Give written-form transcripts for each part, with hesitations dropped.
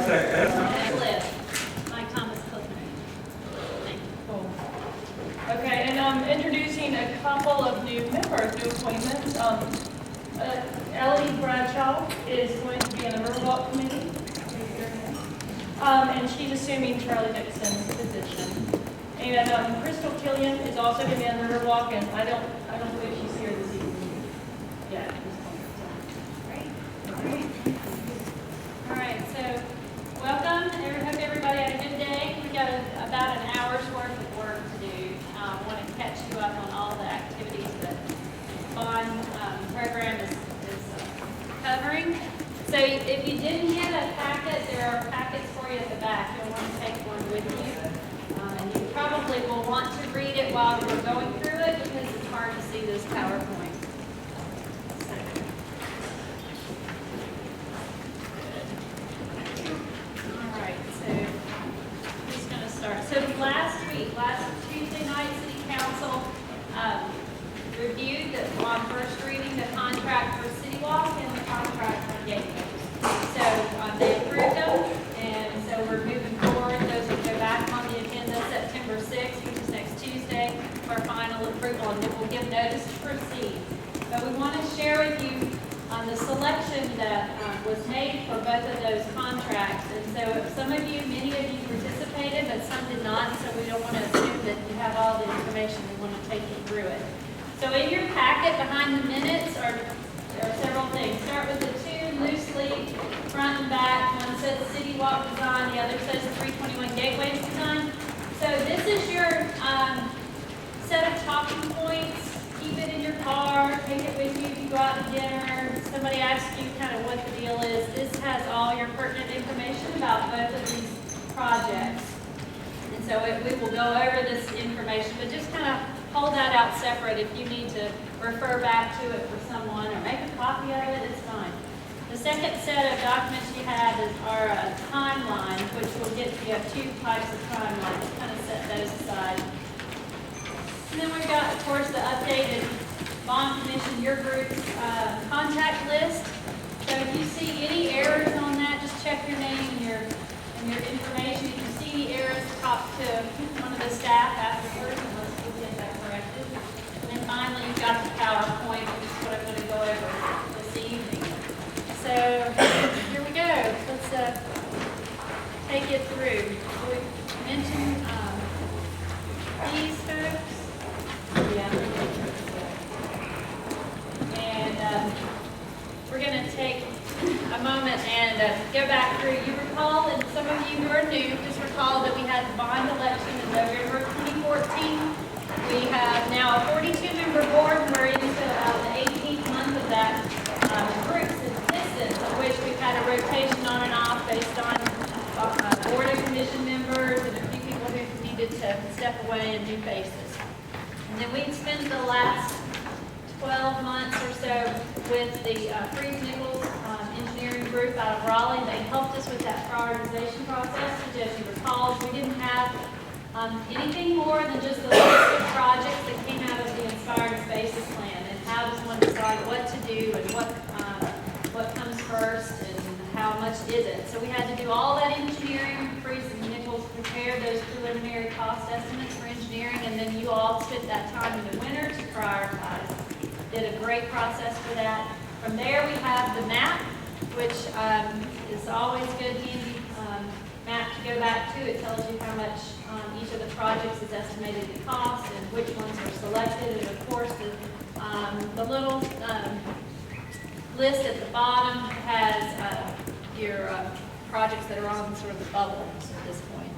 Liz, Mike Thomas Clifton. Thank you. Cool. Okay, and I'm introducing a couple of new members, new appointments. Ellie Bradshaw is going to be in the Riverwalk Committee. And she's assuming Charlie Dixon's position. And Crystal Killian is also going to be in the Riverwalk, and I don't believe she's here this evening yet. Great. All right, so welcome. Hope everybody had a good day. We got about an hour's worth of work to do. I want to catch you up on all the activities that the bond program is covering. So if you didn't get a packet, there are packets for you at the back. You'll want to take one with you. And you probably will want to read it while we're going through it because it's hard to see this PowerPoint. All right, so who's going to start? So last Tuesday night, City Council reviewed on first reading the contract for City Walk and the contract for Gateways. So they approved them, and so we're moving forward. Those will go back on the agenda September 6th, which is next Tuesday, for final approval, and then we'll give notice to proceed. But we want to share with you the selection that was made for both of those contracts. And so many of you participated, but some did not, so we don't want to assume that you have all the information. We want to take you through it. So in your packet behind the minutes there are several things. Start with the two loose leaf, front and back. One says City Walk Design, the other says 321 Gateways Design. So this is your set of talking points. Keep it in your car, take it with you if you go out to dinner. Somebody asks you kind of what the deal is. This has all your pertinent information about both of these projects. And so we will go over this information, but just kind of hold that out separate. If you need to refer back to it for someone or make a copy of it, it's fine. The second set of documents you have is our timeline, which will get, you have two types of timelines. Kind of set those aside. And then we've got, of course, the updated bond commission, your group's contact list. So if you see any errors on that, just check your name and your information. If you see any errors, talk to one of the staff afterwards, and let's get that corrected. And then finally, you've got the PowerPoint, which is what I'm going to go over this evening. So here we go. Let's take it through. We mentioned these folks. Yeah. And we're going to take a moment and go back through. You recall, and some of you who are new, just recall that we had the bond election in November 2014. We have now a 42-member board. We're into the 18th month of that group's existence, of which we've had a rotation on and off based on board and commission members and a few people who needed to step away and new faces. And then we'd spent the last 12 months or so with the Freeze Nichols engineering group out of Raleigh. They helped us with that prioritization process, which, as you recall, we didn't have anything more than just a list of projects that came out of the Inspired Spaces plan, and how does one decide what to do and what comes first and how much is it. So we had to do all that engineering. Freeze and Nichols prepared those preliminary cost estimates for engineering, and then you all spent that time in the winter to prioritize. Did a great process for that. From there we have the map, which is always good, handy map to go back to. It tells you how much each of the projects is estimated to cost and which ones are selected. And of course the little list at the bottom has your projects that are on sort of the bubble at this point.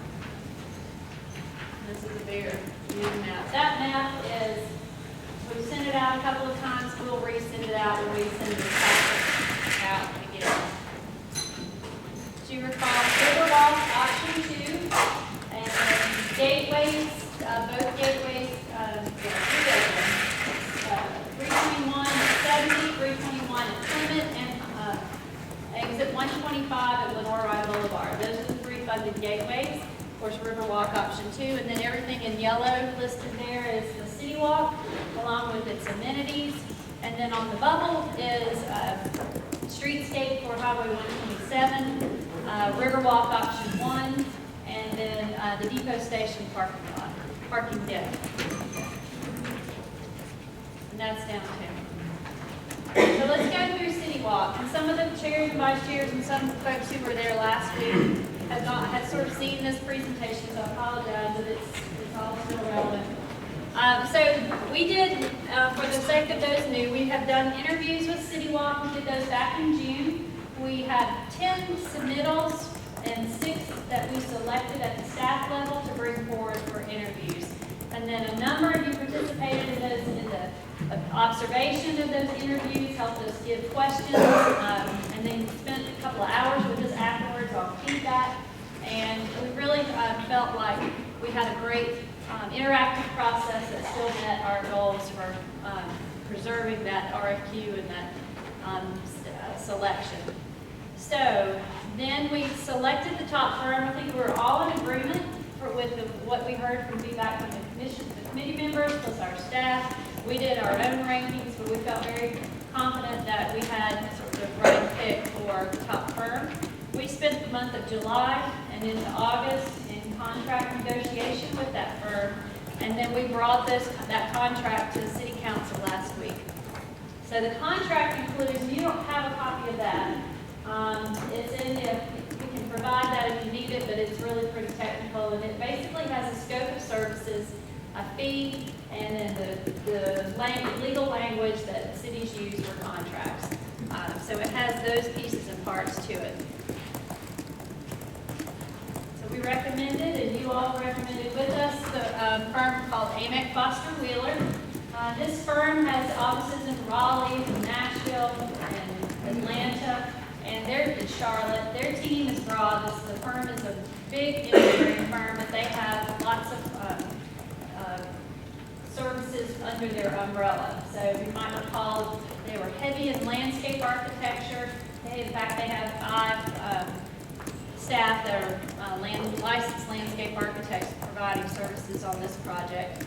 This is a bigger view map. That map is, we've sent it out a couple of times. We'll resend it out when we send the packet out again. Do you recall Riverwalk option 2 and gateways, both gateways, 321 at 70, 321 at Clement, and exit 125 at Lenore Boulevard. Those are the three funded gateways. Of course, Riverwalk option 2, and then everything in yellow listed there is the City Walk, along with its amenities. And then on the bubble is streetscape for Highway 127. Riverwalk option 1, and then the depot station parking deck. And that's downtown. So let's go through City Walk. And some of the chairs and vice chairs and some folks who were there last week had sort of seen this presentation, so I apologize that it's all still relevant. So we did, for the sake of those new, we have done interviews with City Walk. We did those back in June. We had 10 submittals and 6 that we selected at the staff level to bring forward for interviews. And then a number of you participated in those, in the observation of those interviews, helped us give questions, and then spent a couple of hours with us afterwards on feedback. And we really felt like we had a great interactive process that still met our goals for preserving that RFQ and that selection. So then we selected the top firm. I think we were all in agreement with what we heard from feedback from the committee members plus our staff. We did our own rankings, but we felt very confident that we had sort of the right pick for the top firm. We spent the month of July and into August in contract negotiation with that firm, and then we brought that contract to the City Council last week. So the contract includes, you don't have a copy of that. It's in the, we can provide that if you need it, but it's really pretty technical, and it basically has a scope of services, a fee, and then the legal language that cities use for contracts. So it has those pieces and parts to it. So we recommended, and you all recommended with us, the firm called AMEC Foster Wheeler. This firm has offices in Raleigh, and Nashville, and Atlanta, and they're in Charlotte. Their team is broad. The firm is a big engineering firm, but they have lots of services under their umbrella. So you might recall they were heavy in landscape architecture. In fact, they have 5 staff that are licensed landscape architects providing services on this project.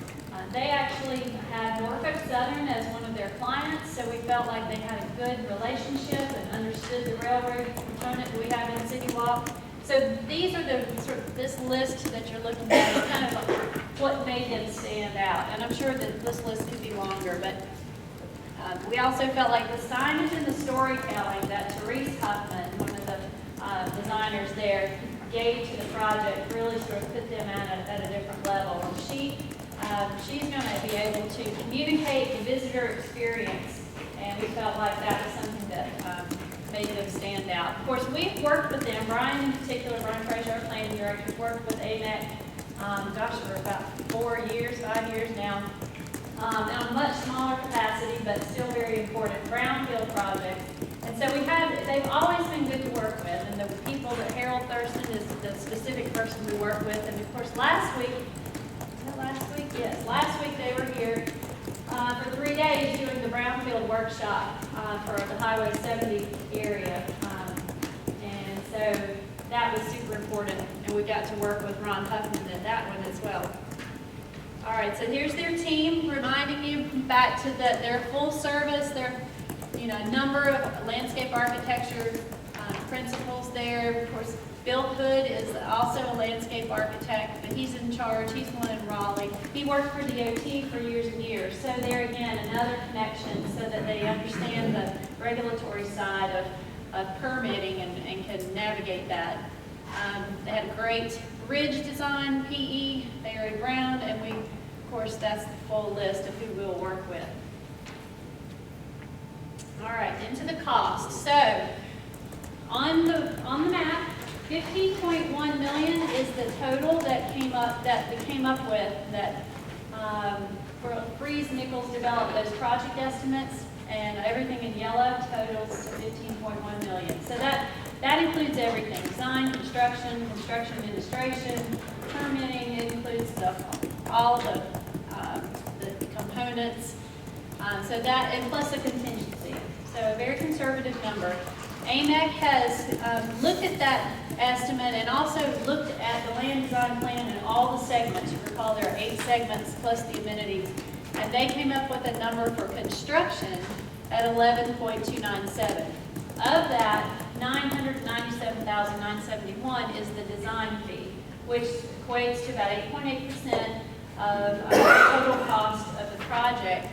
They actually had Norfolk Southern as one of their clients, so we felt like they had a good relationship and understood the railroad component that we have in City Walk. So these are the sort of this list that you're looking at is kind of like what made them stand out. And I'm sure that this list could be longer, but we also felt like the signage and the storytelling that Therese Huffman, one of the designers there, gave to the project really sort of put them at a different level. And she's going to be able to communicate the visitor experience, and we felt like that was something that made them stand out. Of course, we've worked with them. Brian in particular, Brian Fraser, our planning director, worked with AMEC, for about 5 years now, on a much smaller capacity, but still very important brownfield projects. And so they've always been good to work with, and the people that Harold Thurston is the specific person we work with. And of course, last week they were here for 3 days doing the brownfield workshop for the Highway 70 area. And so that was super important, and we got to work with Ron Huffman at that one as well. All right, so here's their team, reminding you back to their full service, their number of landscape architecture principals there. Of course, Bill Hood is also a landscape architect, but he's in charge. He's one in Raleigh. He worked for DOT for years and years. So there again, another connection so that they understand the regulatory side of permitting and can navigate that. They had a great bridge design, PE, Barry Brown, and of course, that's the full list of who we'll work with. All right, into the cost. So on the map, 15.1 million is the total that we came up with that Freeze Nichols developed those project estimates, and everything in yellow totals to 15.1 million. So that includes everything: design, construction administration, permitting. It includes all the components. So that, and plus a contingency. So a very conservative number. AMEC has looked at that estimate and also looked at the land design plan and all the segments. You recall there are 8 segments plus the amenities. And they came up with a number for construction at 11.297. Of that, $997,971 is the design fee, which equates to about 8.8% of the total cost of the project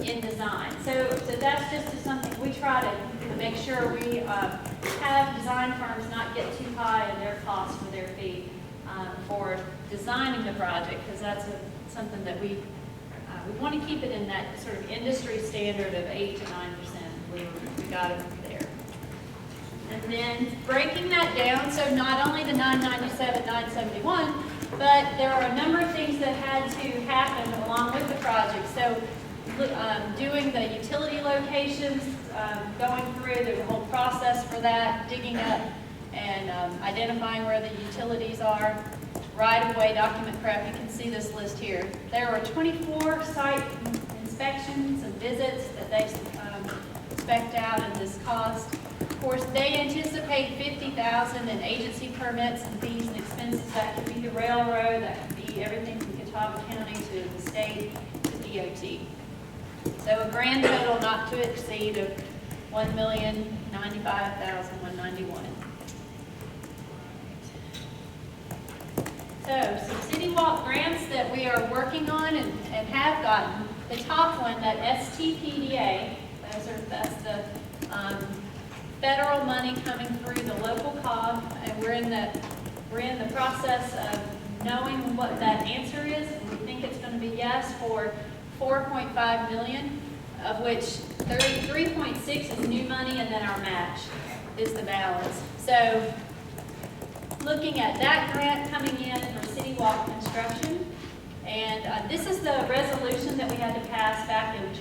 in design. So that's just something we try to make sure we have design firms not get too high in their cost for their fee for designing the project, because that's something that we want to keep it in that sort of industry standard of 8 to 9%. We got it there. And then breaking that down, so not only the 997, 971, but there are a number of things that had to happen along with the project. So doing the utility locations, going through the whole process for that, digging up and identifying where the utilities are, right-of-way document prep. You can see this list here. There were 24 site inspections and visits that they spec'd out in this cost. Of course, they anticipate $50,000 in agency permits and fees and expenses. That could be the railroad, that could be everything from Catawba County to the state to DOT. So a grand total not to exceed of $1,095,191. So some City Walk grants that we are working on and have gotten. The top one, that STPDA, that's the federal money coming through the local COG, and we're in the process of knowing what that answer is. And we think it's going to be yes for $4.5 million, of which 3.6 is new money, and then our match is the balance. So looking at that grant coming in for City Walk construction, and this is the resolution that we had to pass back in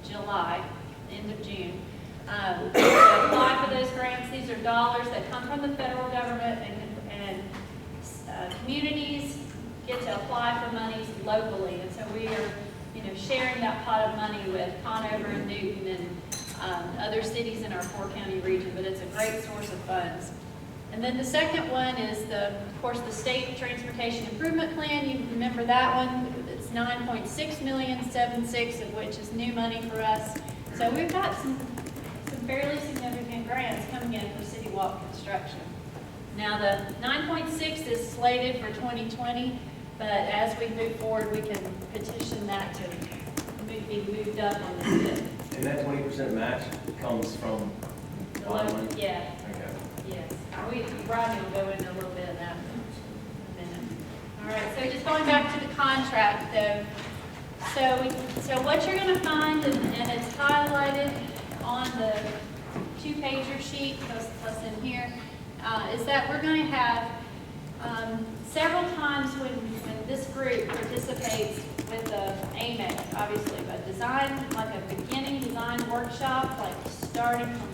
July, end of June. To apply for those grants, these are dollars that come from the federal government, and communities get to apply for monies locally, and so we are, sharing that pot of money with Conover and Newton and other cities in our 4-county region, but it's a great source of funds. And then the second one is, of course, the State Transportation Improvement Plan. You remember that one? It's $9.676 of which is new money for us. So we've got some fairly significant grants coming in for City Walk construction. Now the 9.6 is slated for 2020, but as we move forward, we can petition that to be moved up on this bid. And that 20% match comes from The bond local- money? Yeah, Okay. yes. Rodney will go into a little bit of that in a minute. All right, so just going back to the contract though. So what you're going to find, and it's highlighted on the 2-pager sheet plus in here, is that we're going to have several times when this group participates with the AMEC, obviously, but design, like a beginning design workshop, like starting from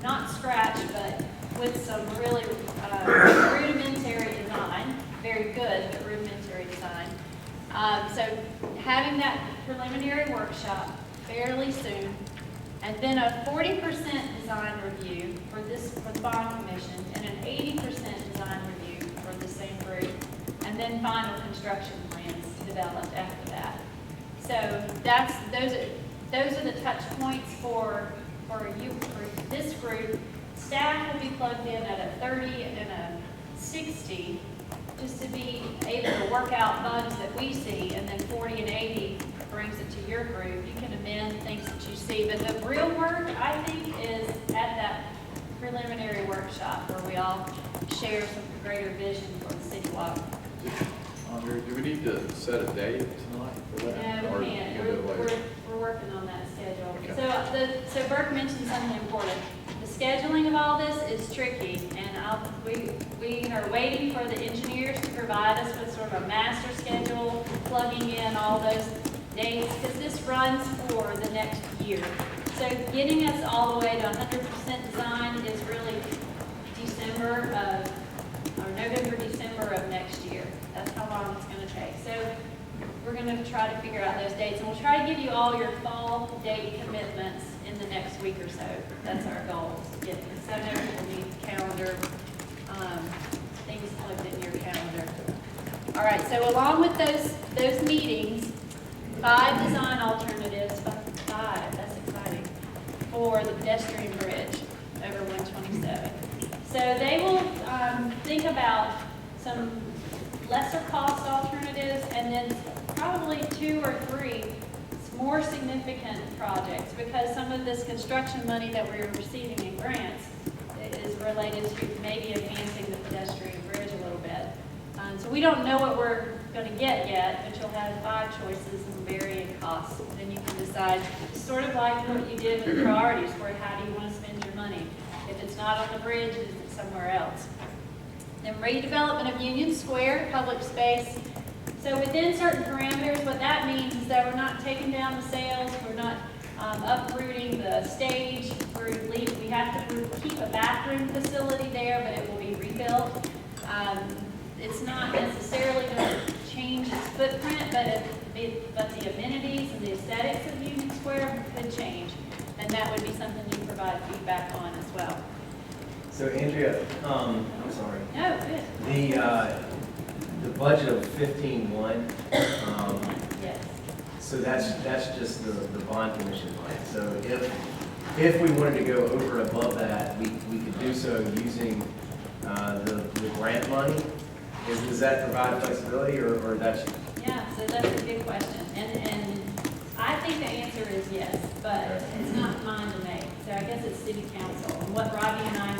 not scratch, but with some really rudimentary design, very good, but rudimentary design. So having that preliminary workshop fairly soon, and then a 40% design review for the bond commission, and an 80% design review for the same group, and then final construction plans developed after that. So those are the touch points for this group. Staff will be plugged in at a 30 and a 60, just to be able to work out bugs that we see, and then 40 and 80 brings it to your group. You can amend things that you see, but the real work, I think, is at that preliminary workshop where we all share some greater vision for the City Walk. Do we need to set a date tonight for that? No, Or we you can't. can do it later? We're working on that schedule. Okay. So Burke mentioned something important. The scheduling of all this is tricky, and we are waiting for the engineers to provide us with sort of a master schedule, plugging in all those dates, because this runs for the next year. So getting us all the way to 100% design is really November, December of next year. That's how long it's going to take. So we're going to try to figure out those dates, and we'll try to give you all your fall date commitments in the next week or so. That's our goal, to get, because I know people need calendar, things plugged in your calendar. All right, so along with those meetings, 5 design alternatives, 5, that's exciting, for the pedestrian bridge over 126. 37. So they will think about some lesser cost alternatives and then probably 2 or 3 more significant projects, because some of this construction money that we're receiving in grants is related to maybe advancing the pedestrian bridge a little bit. So we don't know what we're going to get yet, but you'll have 5 choices and varying costs. Then you can decide, sort of like what you did with priorities, where how do you want to spend your money? If it's not on the bridge, is it somewhere else? Then redevelopment of Union Square, public space. So within certain parameters, what that means is that we're not taking down the sails, we're not uprooting the stage, we have to keep a bathroom facility there, but it will be rebuilt. It's not necessarily going to change its footprint, but the amenities and the aesthetics of Union Square could change, and that would be something you provide feedback on as well. So Andrea, I'm sorry. No, good. The budget of 15.1, Yes. so that's just the bond commission line. So if we wanted to go over and above that, we could do so using the grant money. Does that provide flexibility, or that's? Yeah, so that's a good question. And I think the answer is yes, but it's not mine to make. So I guess it's city council. And what Robbie and I,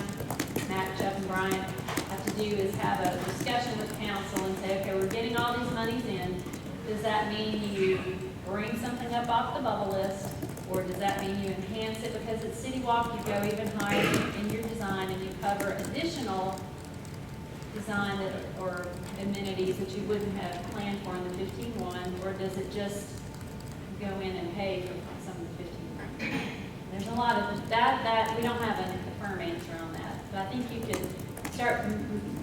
Matt, Jeff, and Brian have to do is have a discussion with council and say, okay, we're getting all these monies in. Does that mean you bring something up off the bubble list? Or does that mean you enhance it? Because at City Walk, you go even higher in your design and you cover additional design or amenities that you wouldn't have planned for in the 15.1, or does it just go in and pay for some of the 15.1? There's a lot of that we don't have a firm answer on that. But I think you could start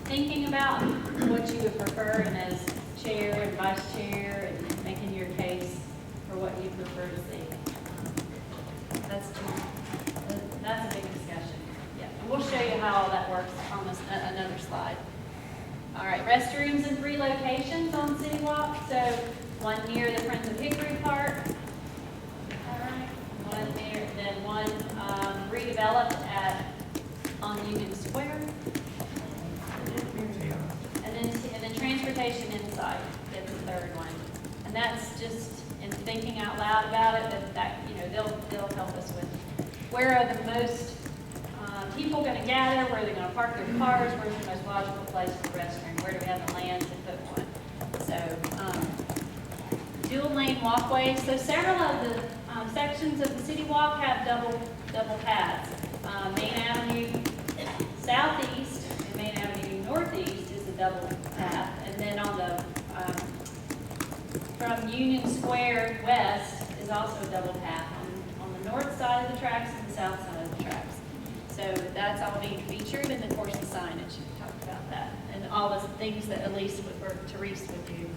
thinking about what you would prefer, and as chair and vice chair, and making your case for what you prefer to see. That's a big discussion. Yeah, and we'll show you how all that works on another slide. All right, restrooms in 3 locations on City Walk. So one near the Friends of Hickory Park. All right, one near, then one redeveloped on Union Square. And then transportation inside, that's the 3rd one. And that's just in thinking out loud about it, that they'll help us with where are the most people going to gather, where are they going to park their cars, where's the most logical place for the restroom, where do we have the land to put one. So dual lane walkways. So several of the sections of the City Walk have double paths. Main Avenue Southeast and Main Avenue Northeast is a double path, and then on the from Union Square west is also a double path on the north side of the tracks and the south side of the tracks. So that's all being featured, and of course the signage, we talked about that, and all the things that Elise or Therese would do.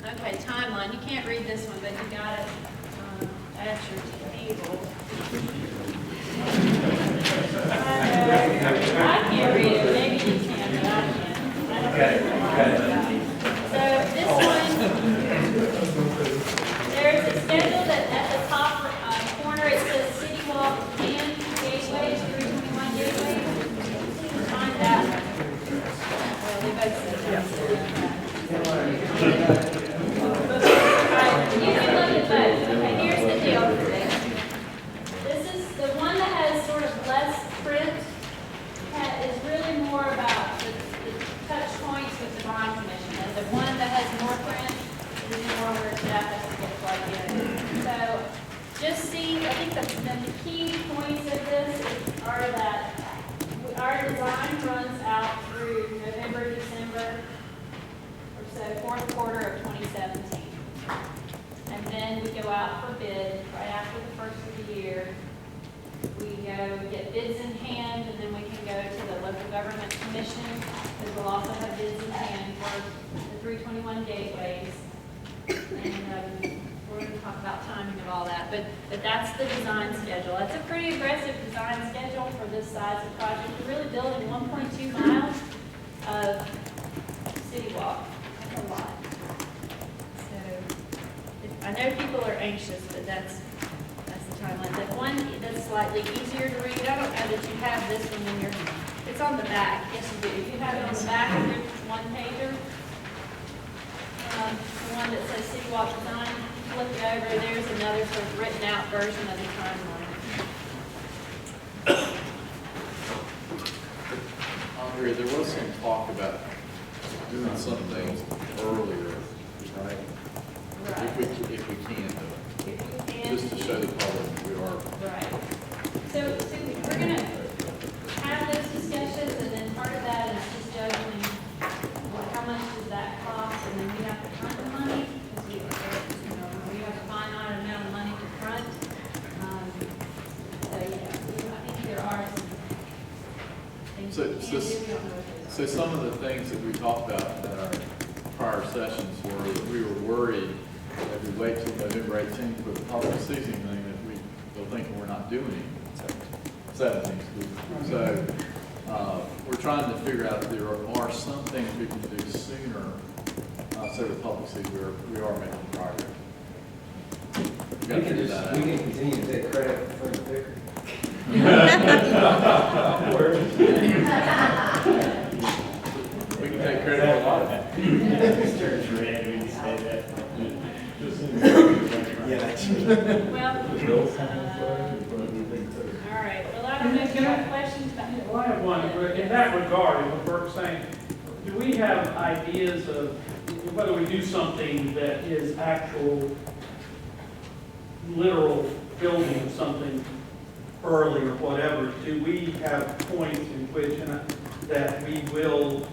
Okay, timeline. You can't read this one, but you got it at your table. I can't read it. Maybe you can, but I can't. I don't know. So this one, there's a schedule that at the top corner it says City Walk and Gateways, 321 Gateways. Find that one. Well, they both say that. You can look at both. Okay, here's the deal. This is the one that has sort of less print. Is really more about the touch points with the bond commission, and the one that has more print is more where staff has to get plugged in. So just see, I think the key points of this are that our design runs out through November, December, or so, 4th quarter of 2017. And then we go out for bid right after the first of the year. We go get bids in hand, and then we can go to the local government commission, because we'll also have bids in hand for the 321 gateways. And we're going to talk about timing of all that, but that's the design schedule. That's a pretty aggressive design schedule for this size of project. We're really building 1.2 miles of City Walk. That's a lot. So I know people are anxious, but that's the timeline. The one that's slightly easier to read, I know that you have this one in your, it's on the back, yes you do. You have it on the back of your one pager. The one that says City Walk Design, flip it over, there's another sort of written out version of the timeline. Andrea, there was some talk about doing some things earlier, right? If we can, though, If you can. just to show the public we are. Right. So we're gonna have those discussions, and then part of that is just juggling, well, how much does that cost, and then we have to front the money, because we have a finite amount of money to front. So, yeah, I think there are some things So- we can do, so- we don't know what they are. So some of the things that we talked about in our prior sessions were that we were worried that we wait till November 18th for the public season thing, that they'll think we're not doing it. 17th. So we're trying to figure out if there are some things we can do sooner, so the public sees we are making progress. We We gotta can figure just, that we out. can continue to take credit for the picker. We can take credit for a lot of it. Well, all right, well, I don't know if you have questions about it. Well, I have one, in that regard, in what Burke's saying, do we have ideas of whether we do something that is actual, literal building of something early or whatever? Do we have points in which, that we will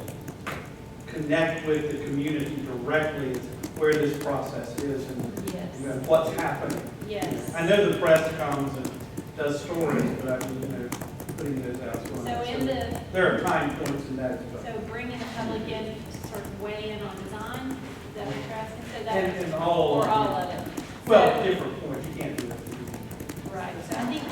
connect with the community directly as where this process is and Yes, what's happening? yes. I know the press comes and does stories, but I mean, putting those out. So in the, There are time points in that as well. so bringing the public in to sort of weigh in on design, is that what you're asking? So that, And all. or all of it? Well, So- different points, you can't do it. Right, so I think,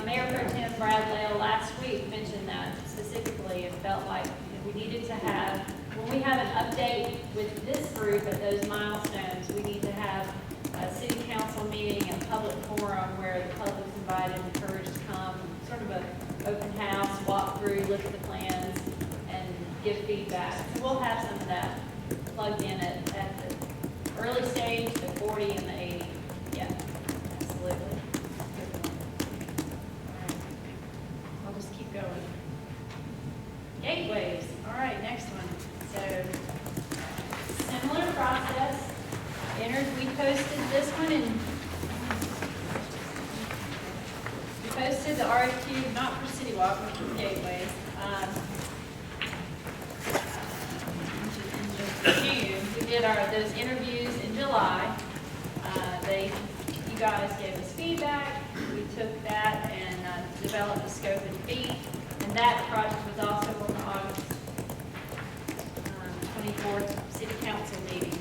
Mayor Pro Tem Brad Lael last week mentioned that specifically and felt like we needed to have, when we have an update with this group at those milestones, we need to have a city council meeting and public forum where the public's invited, encouraged to come, sort of a open house, walk through, look at the plans, and give feedback. So we'll have some of that plugged in at the early stage, the 40 and the 80. Yeah, absolutely. Good one. All right. I'll just keep going. Gateways, all right, next one. So, similar process. We posted this one and we posted the RFQ, not for City Walk, but for Gateways. In June, we did those interviews in July. You guys gave us feedback. We took that and developed the scope and fee. And that project was also on the August 24th City Council meeting.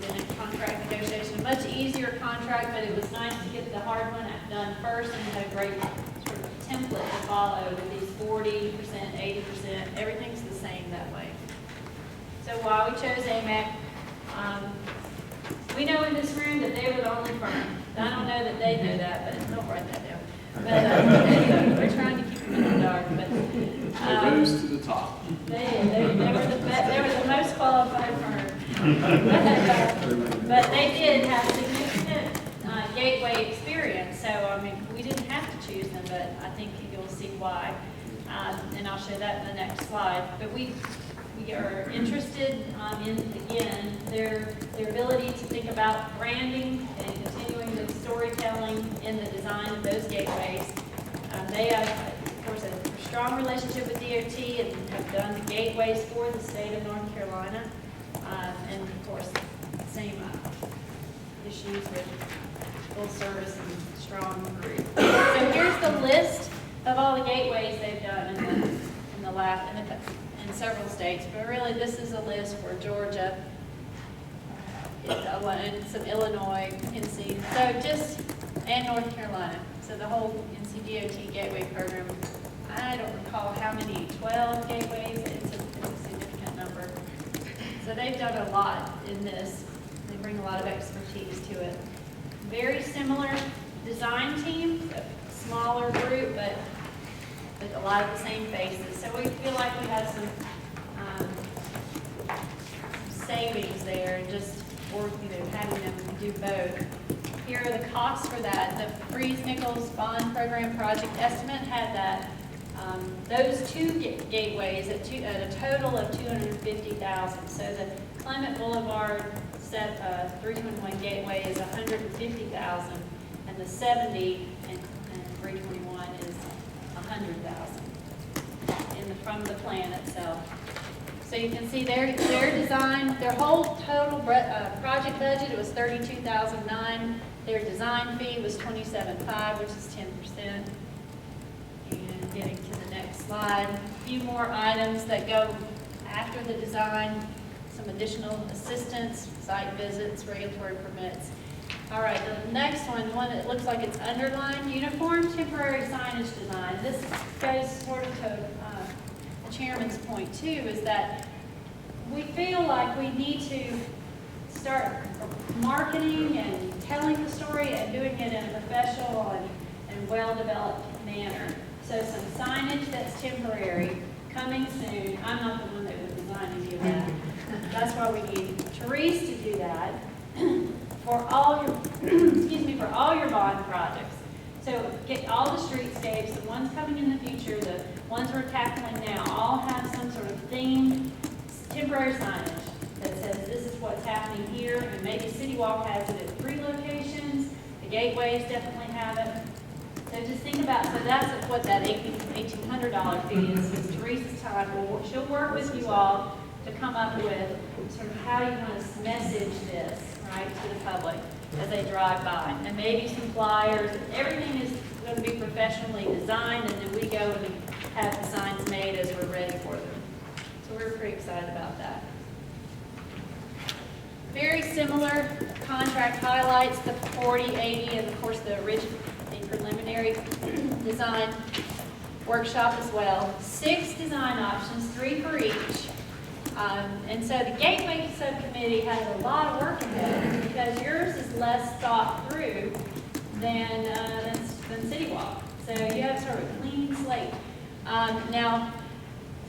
Then a contract negotiation, a much easier contract, but it was nice to get the hard one done first and have a great sort of template to follow with these 40%, 80%, everything's the same that way. So while we chose AMEC, we know in this room that they were the only firm. I don't know that they know that, but don't write that down. But we're trying to keep them in the dark, but. They rose to the top. They were the most qualified firm. But they did have significant gateway experience, so, I mean, we didn't have to choose them, but I think you'll see why. And I'll show that in the next slide. But we are interested in, again, their ability to think about branding and continuing the storytelling in the design of those gateways. They have, of course, a strong relationship with DOT and have done the gateways for the state of North Carolina. And of course, same issues with full service and strong group. So here's the list of all the gateways they've done in several states, but really this is a list for Georgia, and some Illinois, NC, and North Carolina. So the whole NCDOT gateway program, I don't recall how many, 12 gateways, it's a significant number. So they've done a lot in this. They bring a lot of expertise to it. Very similar design team, smaller group, but with a lot of the same faces. So we feel like we have some savings there, and just, or, having them do both. Here are the costs for that. The Freeze Nichols Bond Program project estimate had that, those two gateways at a total of $250,000. So the Clement Boulevard 321 gateway is $150,000, and the 70 and 321 is $100,000 from the plan itself. So you can see their design, their whole total project budget was $32,009. Their design fee was $27,500, which is 10%. And getting to the next slide, a few more items that go after the design, some additional assistance, site visits, regulatory permits. All right, the next one that looks like it's underlined, uniform temporary signage design. This goes sort of to the chairman's point too, is that we feel like we need to start marketing and telling the story and doing it in a professional and well-developed manner. So some signage that's temporary, coming soon. I'm not the one that would design any of that. That's why we need Therese to do that for all your, excuse me, for all your bond projects. So get all the streetscapes, the ones coming in the future, the ones we're tackling now, all have some sort of themed temporary signage that says this is what's happening here, and maybe City Walk has it at 3 locations, the gateways definitely have it. So just think about, so that's what that $1,800 fee is. It's Teresa's time. She'll work with you all to come up with sort of how you want to message this, right, to the public as they drive by. And maybe some flyers. Everything is going to be professionally designed, and then we go and have the signs made as we're ready for them. So we're pretty excited about that. Very similar contract highlights, the 40, 80, and of course the original, the preliminary design workshop as well. 6 design options, 3 for each. And so the Gateway Subcommittee has a lot of work ahead because yours is less thought through than City Walk. So you have sort of a clean slate. Now,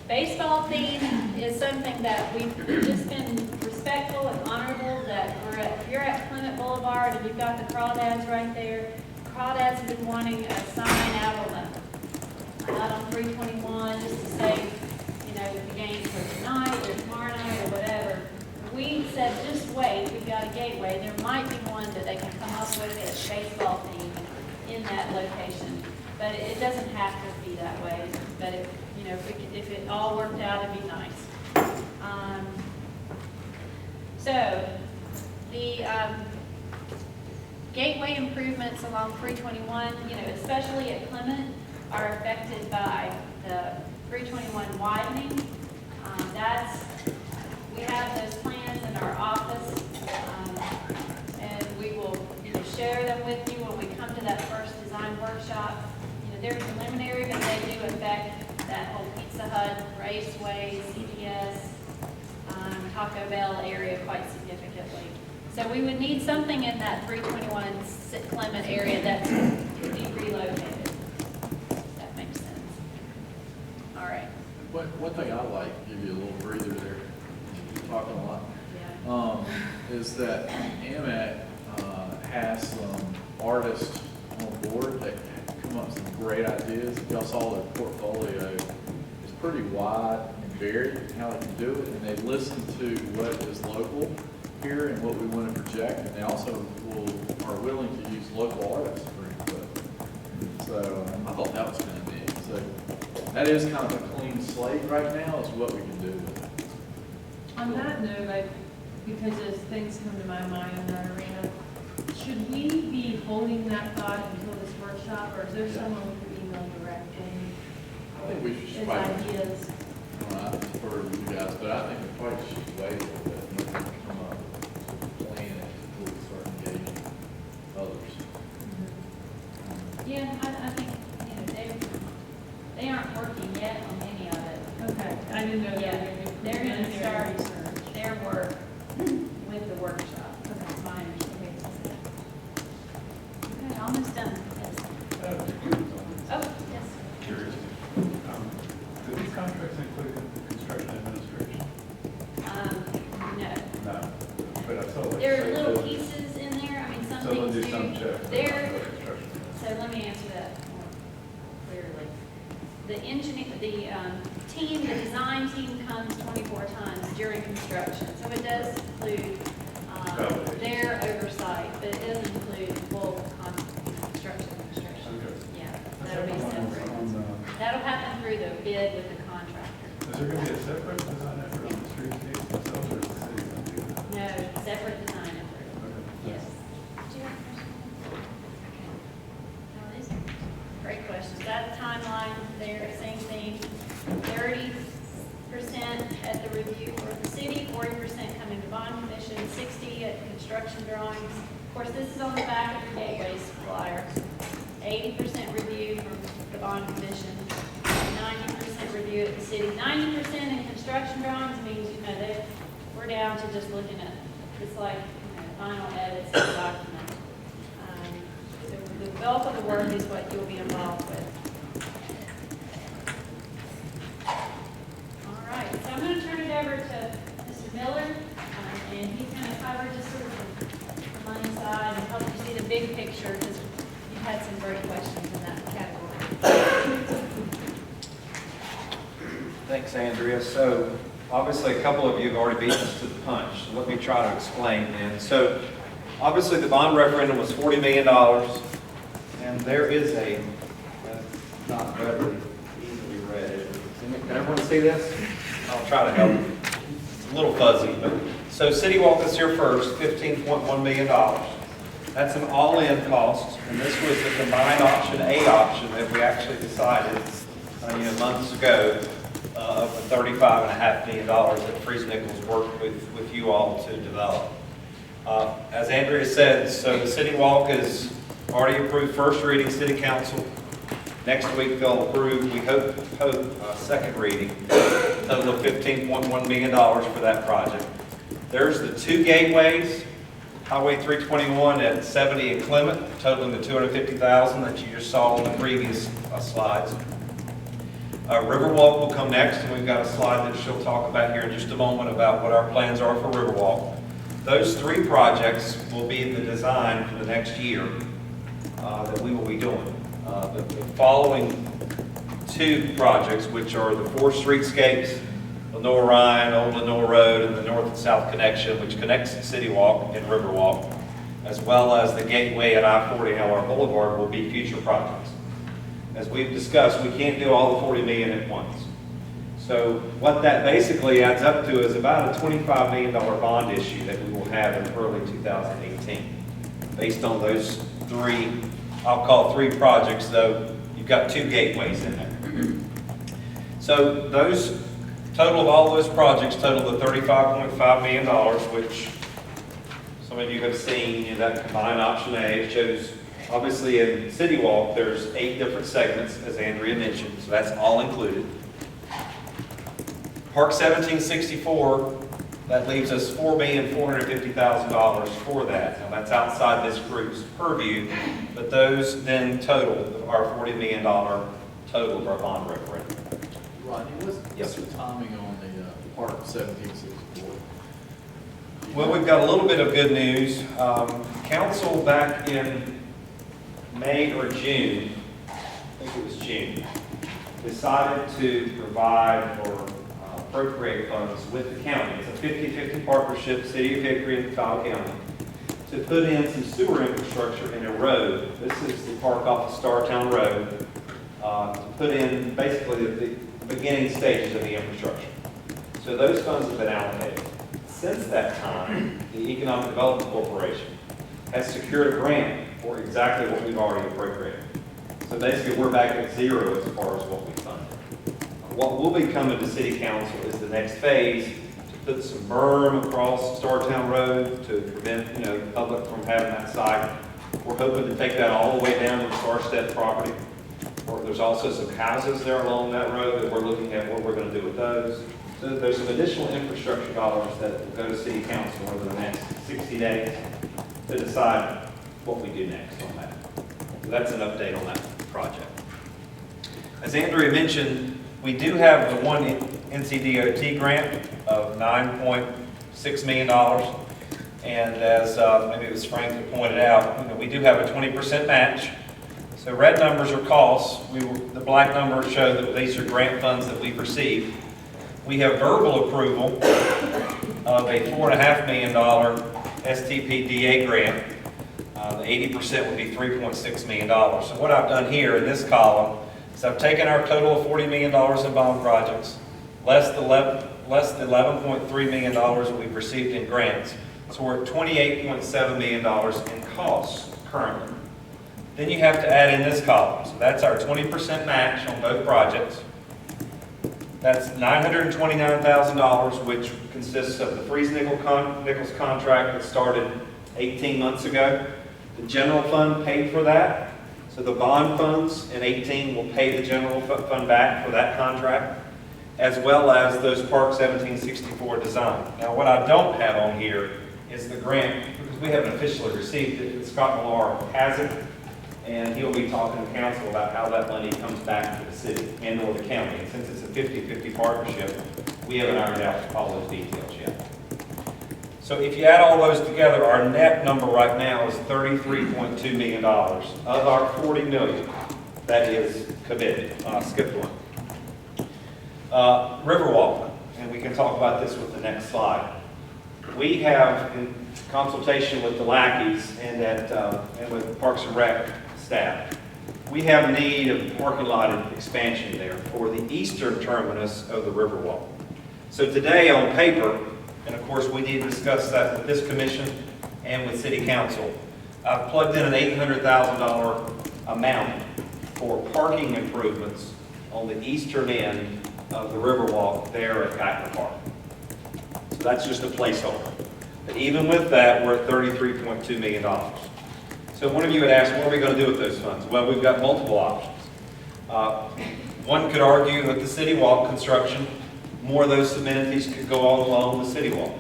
baseball theme is something that we've just been respectful and honorable that if you're at Clement Boulevard and you've got the crawdads right there, crawdads have been wanting a sign out on 321 just to say, the game's for tonight or tomorrow night or whatever. We said, just wait, we've got a gateway. There might be one that they can come up with as baseball theme in that location. But it doesn't have to be that way. But if it all worked out, it'd be nice. So the gateway improvements along 321, especially at Clement, are affected by the 321 widening. We have those plans in our office, and we will share them with you when we come to that first design workshop. They're preliminary, but they do affect that whole Pizza Hut, Raceway, CVS, Taco Bell area quite significantly. So we would need something in that 321 Clement area that could be relocated. If that makes sense. All right. One thing I like, give you a little breather there, you're talking a lot, Yeah. is that AMAC has some artists on board that come up with some great ideas. If y'all saw their portfolio, it's pretty wide and varied in how they can do it, and they listen to what is local here and what we want to project, and they also are willing to use local artists for input. So I thought that was kind of neat. So that is kind of a clean slate right now is what we can do with it. On that note, because as things come to my mind in that arena, should we be holding that thought until this workshop, or is there someone we could email directly? I think we should As probably, ideas? I defer to you guys, but I think we probably should wait a little bit and let them come up with a plan until we start engaging others. Yeah, I think, they aren't working yet on any of it. Okay, I didn't know Yeah, that. they're gonna Preliminary start research. their work with the workshop. That's my understanding. Okay, almost done. Yes. team, the design team comes 24 times during construction. So it does include their oversight, but it doesn't include full construction administration. Yeah, that'll be separate. That'll happen through the bid with the contractor. Is there going to be a separate design effort on the streetscapes themselves, or is the city going to do that? No, separate design effort. Yes. Do you have a question? Okay. No, these are great questions. That timeline there, same thing, 30% at the review for the city, 40% coming to bond commission, 60 at construction drawings. Of course, this is on the back of your gateways flyer. 80% review from the bond commission, 90% review at the city. 90% in construction drawings means, that we're down to just looking at, it's like, final edits of the document. So the bulk of the work is what you'll be involved with. All right, so I'm going to turn it over to Mr. Miller, and he's going to cover just sort of the money side and help you see the big picture, because you've had some great questions in that category. Thanks, Andrea. So obviously, a couple of you have already beaten us to the punch. So let me try to explain then. So obviously, the bond referendum was $40 million, and there is a, not readily easily read. Can everyone see this? I'll try to help. It's a little fuzzy, but so City Walk is here first, $15.1 million. That's an all-in cost, and this was the combined option A option that we actually decided, months ago, of the $35.5 million that Freeze Nichols worked with you all to develop. As Andrea said, so the City Walk is already approved first reading City Council. Next week they'll approve, we hope second reading, a total of $15.1 million for that project. There's the two gateways, Highway 321 at 70 and Clement, totaling the $250,000 that you just saw on the previous slides. Riverwalk will come next, and we've got a slide that she'll talk about here in just a moment about what our plans are for Riverwalk. Those three projects will be the design for the next year that we will be doing. The following two projects, which are the four streetscapes, Lenore Ryan, Old Lenore Road, and the North and South Connection, which connects the City Walk and Riverwalk, as well as the gateway at I-40 Howard Boulevard, will be future projects. As we've discussed, we can't do all the $40 million at once. So what that basically adds up to is about a $25 million bond issue that we will have in early 2018. Based on those three, I'll call three projects, though you've got two gateways in there. So those total of all those projects total the $35.5 million, which some of you have seen, that combined option A. It shows, obviously in City Walk, there's 8 different segments, as Andrea mentioned, so that's all included. Park 1764, that leaves us $4,450,000 for that. Now that's outside this group's purview, but those then total our $40 million total of our bond referendum. Rodney, what's the timing on the Park 1764? Well, we've got a little bit of good news. Council back in May or June, I think it was June, decided to provide or appropriate funds with the county. It's a 50-50 partnership, City of Hickory and Kyle County, to put in some sewer infrastructure in a road. This is the park off of Startown Road, to put in basically the beginning stages of the infrastructure. So those funds have been allocated. Since that time, the Economic Development Corporation has secured a grant for exactly what we've already appropriated. So basically, we're back at zero as far as what we funded. What will be coming to City Council is the next phase to put some berm across Startown Road to prevent, the public from having that site. We're hoping to take that all the way down to the Starstead property. Or there's also some houses there along that road that we're looking at what we're going to do with those. So there's some additional infrastructure dollars that will go to City Council over the next 60 days to decide what we do next on that. So that's an update on that project. As Andrea mentioned, we do have the one NCDOT grant of $9.6 million. And as maybe it was Frank that pointed out, we do have a 20% match. So red numbers are costs. The black numbers show that these are grant funds that we've received. We have verbal approval of a $4.5 million STPDA grant. The 80% would be $3.6 million. So what I've done here in this column is I've taken our total of $40 million in bond projects, less the $11.3 million that we've received in grants. So we're at $28.7 million in costs currently. Then you have to add in this column. So that's our 20% match on both projects. That's $929,000, which consists of the Freeze Nichols contract that started 18 months ago. The general fund paid for that. So the bond funds in 18 will pay the general fund back for that contract, as well as those Park 1764 design. Now, what I don't have on here is the grant, because we haven't officially received it. Scott Millar has it, and he'll be talking to council about how that money comes back to the city and or the county. And since it's a 50-50 partnership, we haven't ironed out all those details yet. So if you add all those together, our net number right now is $33.2 million of our $40 million that is committed. I skipped one. Riverwalk, and we can talk about this with the next slide. We have, in consultation with the lackeys and with Parks and Rec staff, we have need of parking lot expansion there for the eastern terminus of the Riverwalk. So today on paper, and of course we need to discuss that with this commission and with city council, I've plugged in an $800,000 amount for parking improvements on the eastern end of the Riverwalk there at Geithner Park. So that's just a placeholder. But even with that, we're at $33.2 million. So one of you would ask, what are we going to do with those funds? Well, we've got multiple options. One could argue that the city walk construction, more of those amenities could go all along the city walk.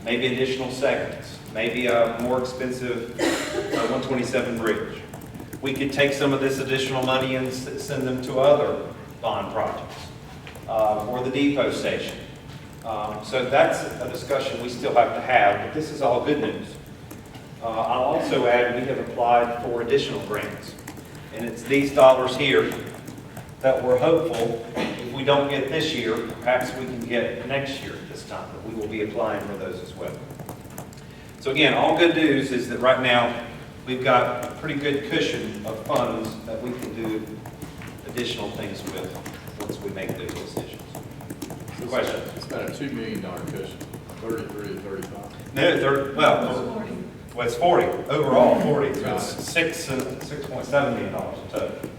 Maybe additional segments, maybe a more expensive 127 bridge. We could take some of this additional money and send them to other bond projects, or the depot station. So that's a discussion we still have to have, but this is all good news. I'll also add, we have applied for additional grants, and it's these dollars here that we're hopeful, if we don't get this year, perhaps we can get next year at this time, but we will be applying for those as well. So again, all good news is that right now, we've got a pretty good cushion of funds that we can do additional things with once we make those decisions. Question? It's about a $2 million cushion, 33 to 35. No, well, it's 40, overall 40, so it's $6.7 million in total.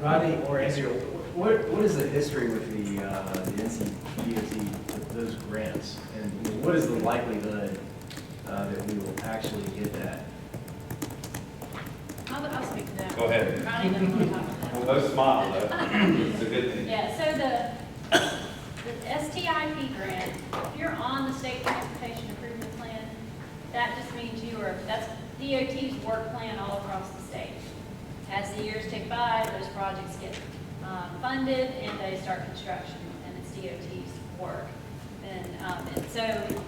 Rodney or Andrew, what is the history with the NCDOT, with those grants? And what is the likelihood that we will actually get that? I'll speak to that. Go ahead. Ronnie doesn't want to talk about that. Well, no smile, though. It's a good thing. Yeah, so the STIP grant, if you're on the State Transportation Improvement Plan, that just means that's DOT's work plan all across the state. As the years tick by, those projects get funded and they start construction, and it's DOT's work. And so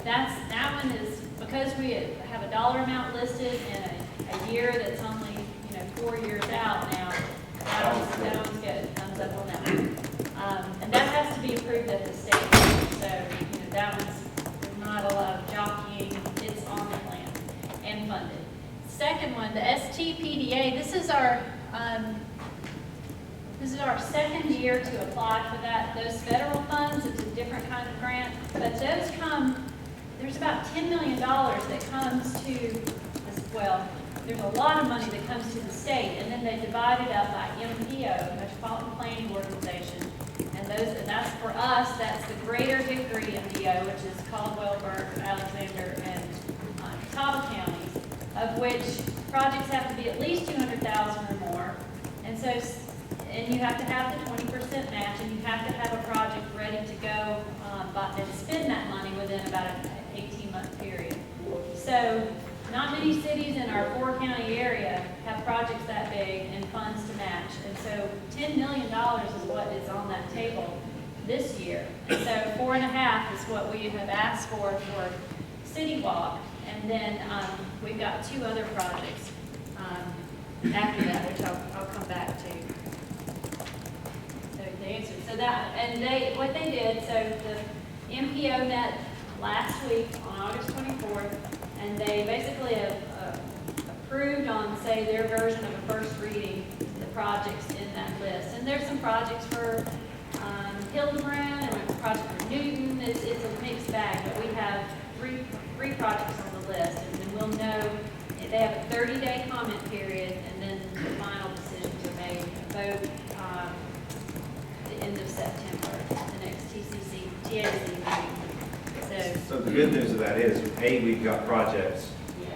that one is, because we have a dollar amount listed in a year that's only 4 years out now, that one's good, thumbs up on that one. And that has to be approved at the state. So, that one's, there's not a lot of jockeying, it's on the plan and funded. Second one, the STPDA, this is our second year to apply for those federal funds. It's a different kind of grant, but those there's about $10 million that comes to, there's a lot of money that comes to the state, and then they divide it up by MPO, Metropolitan Planning Organization. And that's for us, that's the Greater Hickory MPO, which is Caldwell, Burke, Alexander, and Catawba counties, of which projects have to be at least $200,000 or more. And you have to have the 20% match, and you have to have a project ready to go and spend that money within about an 18-month period. So not many cities in our 4-county area have projects that big and funds to match. And so $10 million is what is on that table this year. And so 4.5 is what we have asked for City Walk. And then we've got 2 other projects. after that, which I'll come back to. So the answer, so that, and what they did, so the MPO met last week on August 24th, and they basically approved on, say, their version of a first reading, the projects in that list. And there's some projects for Hildebrand and a project for Newton. It's a mixed bag, but we have three projects on the list, and then we'll know, they have a 30-day comment period, and then the final decisions are made. Vote the end of September, the next TAC meeting. So the good news of that is, A, we've got projects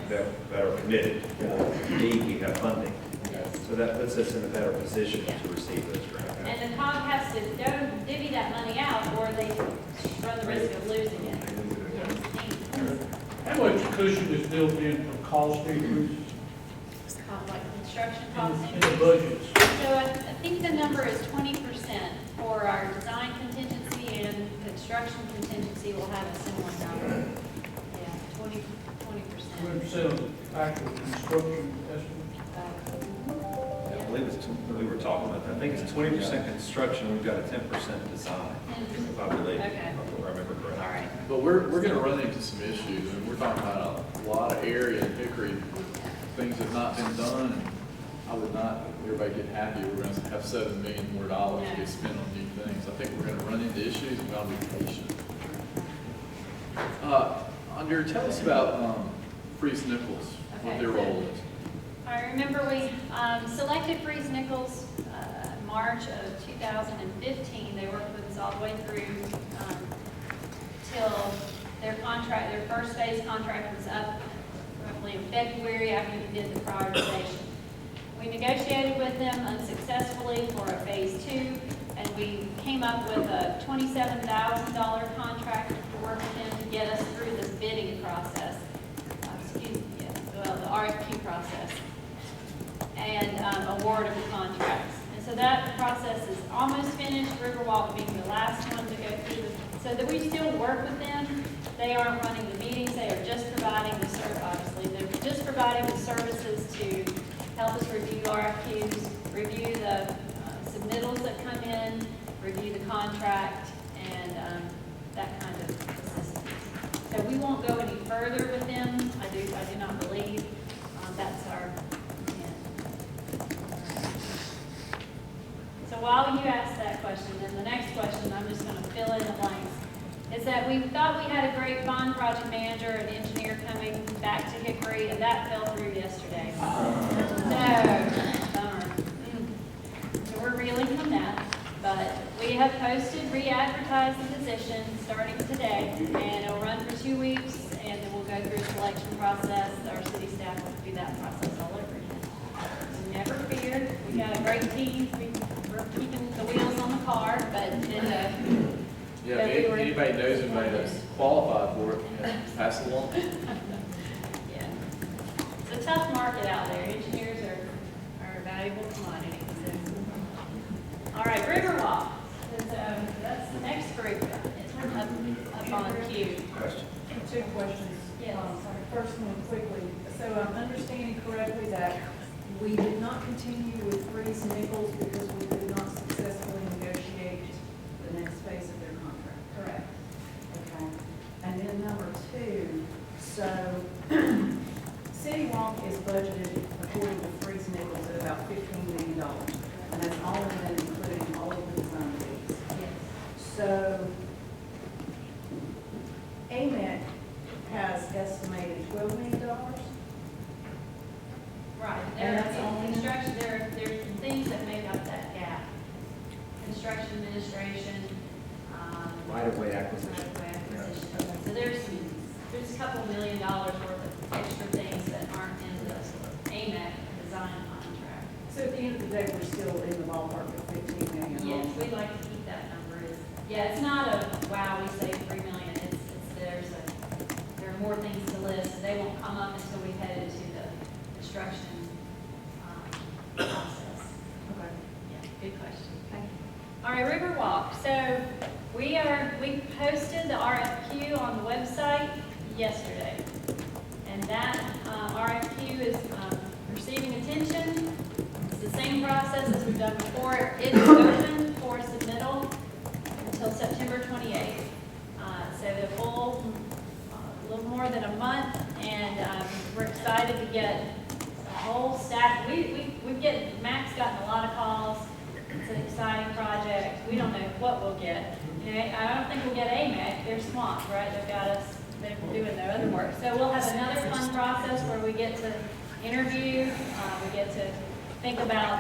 Yes. that are committed. B, we have funding. Yes. So that puts us in a better position to receive those grants. And the COG has to divvy that money out, or they run the risk of losing it. How much cushion is built in for cost increases Like construction costs. in the budgets? So I think the number is 20% for our design contingency, and construction contingency will have a similar number. Yeah, 20%. 20% of the actual construction estimate? I believe it's, we were talking about that. I think it's 20% construction, we've got a 10% design, if I believe, Okay. if I remember correctly. All right. But we're gonna run into some issues, and we're talking about a lot of area in Hickory, things have not been done, and I would not, everybody get happy, we're gonna have $7 million more dollars to get spent on new things. I think we're gonna run into issues, and we gotta be patient. Under, tell us about Freeze Nichols, what Okay, their so- role is. I remember we selected Freeze Nichols March of 2015. They worked with us all the way through till their contract, their first phase contract was up roughly in February after we did the prioritization. We negotiated with them unsuccessfully for a phase 2, and we came up with a $27,000 contract to work with them to get us through the bidding process. The RFQ process and award of the contracts. And so that process is almost finished, Riverwalk being the last one to go through. So that we still work with them. They aren't running the meetings, they are just providing the service, obviously, they're just providing the services to help us review RFQs, review the submittals that come in, review the contract, and that kind of assistance. So we won't go any further with them, I do not believe. That's our intent. So while you ask that question, then the next question, I'm just gonna fill in the blanks, is that we thought we had a great bond project manager and engineer coming back to Hickory, and that fell through yesterday. So, bummer. So we're reeling from that, but we have posted, re-advertised the position starting today, and it'll run for 2 weeks, and then we'll go through a selection process. Our city staff will do that process all over again. So never fear, we got a great team, we're keeping the wheels on the car, but Yeah, if anybody knows anybody that's qualified for it, pass it along. yeah. It's a tough market out there. Engineers are a valuable commodity. So. All right, Riverwalk. That's the next group. It's up on queue. Question? Two questions. Yes. First one quickly. So I'm understanding correctly that we did not continue with Freeze Nichols because we did not successfully negotiate the next phase of their contract. Correct. Okay. And then number two, so City Walk is budgeted according to Freeze Nichols at about $15 million. And that's all of them, including all of the design fees. Yes. So AMEC has estimated $12 million. Right. And There that's are all in construction. There's some things that make up that gap. Construction administration. Right-of-way acquisition. Right-of-way acquisition. So there's a couple $1 million worth of extra things that aren't in the AMEC design contract. So at the end of the day, we're still in the ballpark of 15 million. Yes, we'd like to keep that number. Yeah, it's not a, wow, we saved $3 million. There are more things to list. They won't come up until we head into the construction process. Okay. Yeah, good question. All right, Riverwalk. So we posted the RFQ on the website yesterday. And that RFQ is receiving attention. It's the same process as we've done before. It is open for submittal until September 28th. So the full, a little more than a month, and we're excited to get the whole staff. Mac's gotten a lot of calls. It's an exciting project. We don't know what we'll get. You know, I don't think we'll get AMAC. They're swamped, right? They've got us, they're doing their other work. So we'll have another fun process where we get to interview, we get to think about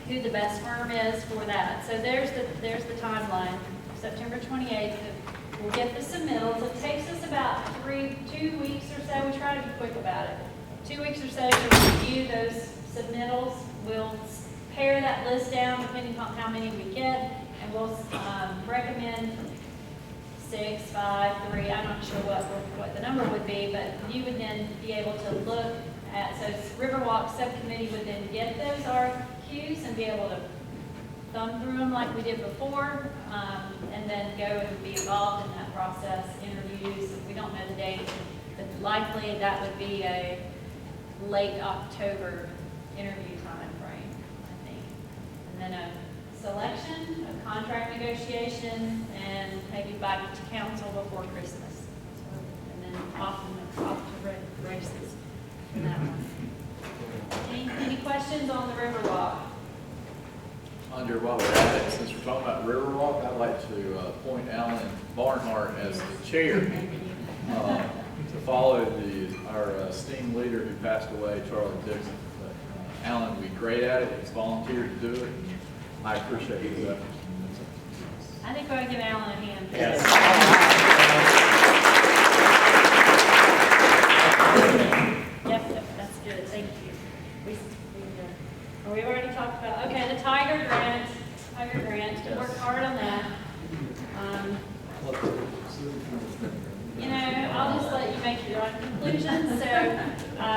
who the best firm is for that. So there's the timeline, September 28th. We'll get the submittals. It takes us about 2 weeks or so. We try to be quick about it. 2 weeks or so to review those submittals. We'll pare that list down depending on how many we get, and we'll recommend 6, 5, 3. I'm not sure what the number would be, but you would then be able to look at, so Riverwalk Subcommittee would then get those RFQs and be able to thumb through them like we did before, and then go and be involved in that process, interviews. We don't know the date, but likely that would be a late October interview time frame, I think. And then a selection, a contract negotiation, and maybe back to council before Christmas. And then off to races for that one. Any questions on the Riverwalk? Under while we're at it, since we're talking about Riverwalk, I'd like to appoint Alan Barnhart as the chair to follow our esteemed leader who passed away, Charlie Dixon. But Alan would be great at it. He's volunteered to do it. I appreciate his efforts. I think we're going to give Alan a hand. Yes. Yep, that's good, thank you. We've already talked about, okay, the Tiger Grant, we worked hard on that. You know, I'll just let you make your own conclusions. So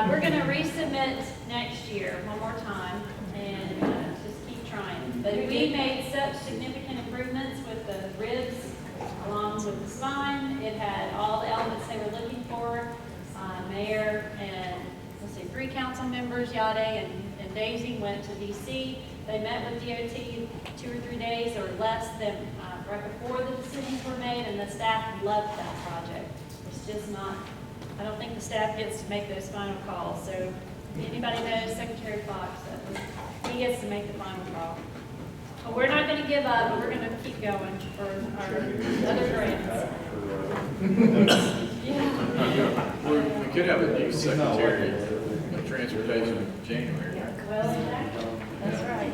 we're going to resubmit next year one more time and just keep trying. But we made such significant improvements with the ribs along with the spine. It had all the elements they were looking for. Mayor and, 3 council members, Yade and Daisy, went to DC. They met with DOT 2 or 3 days or less than right before the decisions were made, and the staff loved that project. It's just not, I don't think the staff gets to make those final calls. So if anybody knows Secretary Fox, he gets to make the final call. But we're not going to give up, but we're going to keep going for our other grants. We could have a new secretary of transportation in January. Well, exactly. That's right.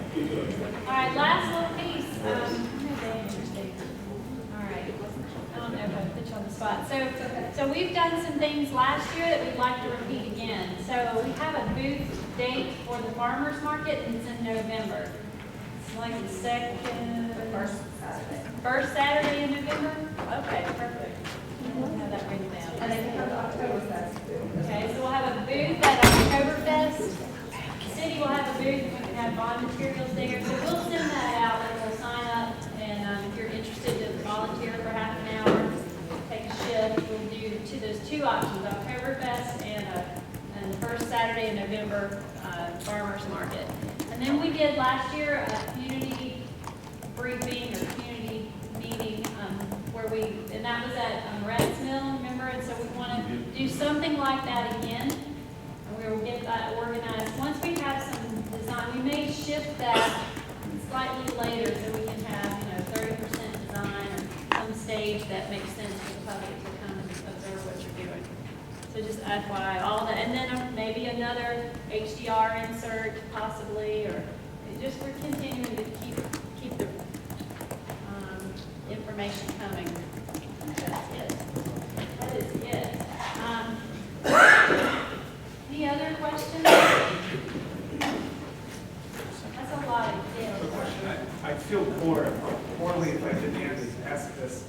All right, last little piece. All right. I don't know if I put you on the spot. So we've done some things last year that we'd like to repeat again. So we have a booth date for the farmers market, and it's in November. It's like the first Saturday in November? Okay, perfect. We'll have that written down. And then Oktoberfest. Okay, so we'll have a booth at Oktoberfest. The city will have a booth, and we can have bond materials there. So we'll send that out, and we'll sign up. And if you're interested to volunteer for half an hour, take a shift, we'll do those 2 options, Oktoberfest and the first Saturday in November farmers market. And then we did last year a community briefing or community meeting and that was at Reds Mill, remember? And so we want to do something like that again. And we will get that organized. Once we have some design, we may shift that slightly later so we can have, 30% design or some stage that makes sense for the public to come and observe what you're doing. So just FYI, all that, and then maybe another HDR insert possibly, or we're continuing to keep the information coming. That's it. That is it. Any other questions? That's a lot of detail. I feel poorly if I didn't ask this.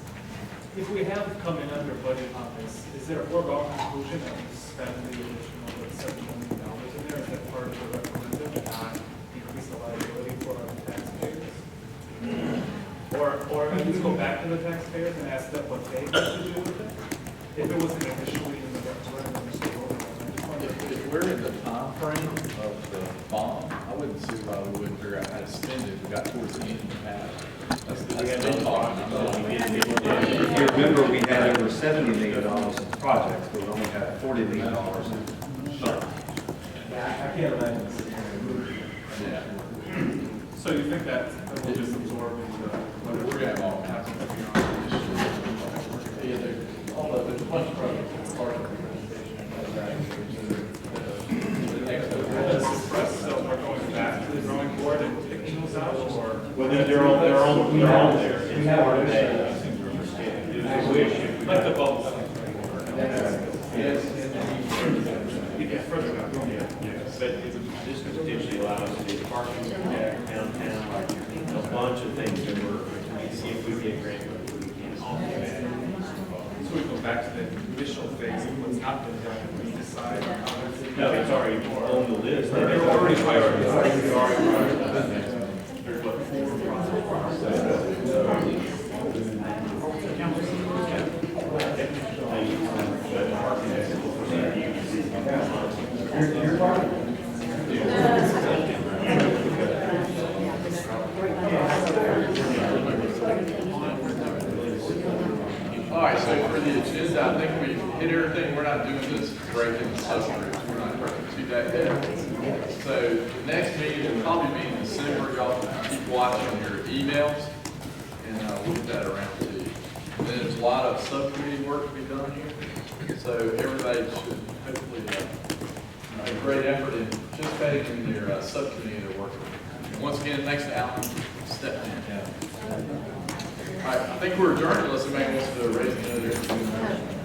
If we have come in under budget on this, is there a foregone conclusion that we spend the additional $7 million in there? Is that part of the referendum and not increase the liability for our taxpayers? Or at least go back to the taxpayers and ask them what they want to do with it? If it wasn't initially in the referendum, I just wonder. If we're in the time frame of the bond, I wouldn't see why we wouldn't figure out how to spend it. We got towards the end of the path. That's the talk. If you remember, we had over $70 million in projects, but we only had $40 million in funds. I can't imagine sitting here and moving. Yeah. So you think that will just absorb into We're whatever? gonna have all kinds of. Yeah, although there's a bunch of projects, part of the Does the press still are going back to the drawing board and picking those out, or? Well, they're on there. It's part of Like the bubble. Yeah, further up, yeah. But this could potentially allow us to do parking downtown, a bunch of things that we're, see if we get grant money, we can also add. So we go back to the initial phase of what's not been done, and we decide on how to. No, it's already on the list. They're already prioritized. There's what, 4 projects. All right, so for the agenda, I think we hit everything. We're not doing this breaking the subgroups. We're not breaking to that yet. So the next meeting will probably be in December. Y'all keep watching your emails, and we'll get that around to you. And then there's a lot of subcommittee work to be done here. So everybody should hopefully make a great effort in participating in your subcommittee they're working with. And once again, thanks to Alan for stepping in. All right, I think we're adjourned unless anybody wants to raise another.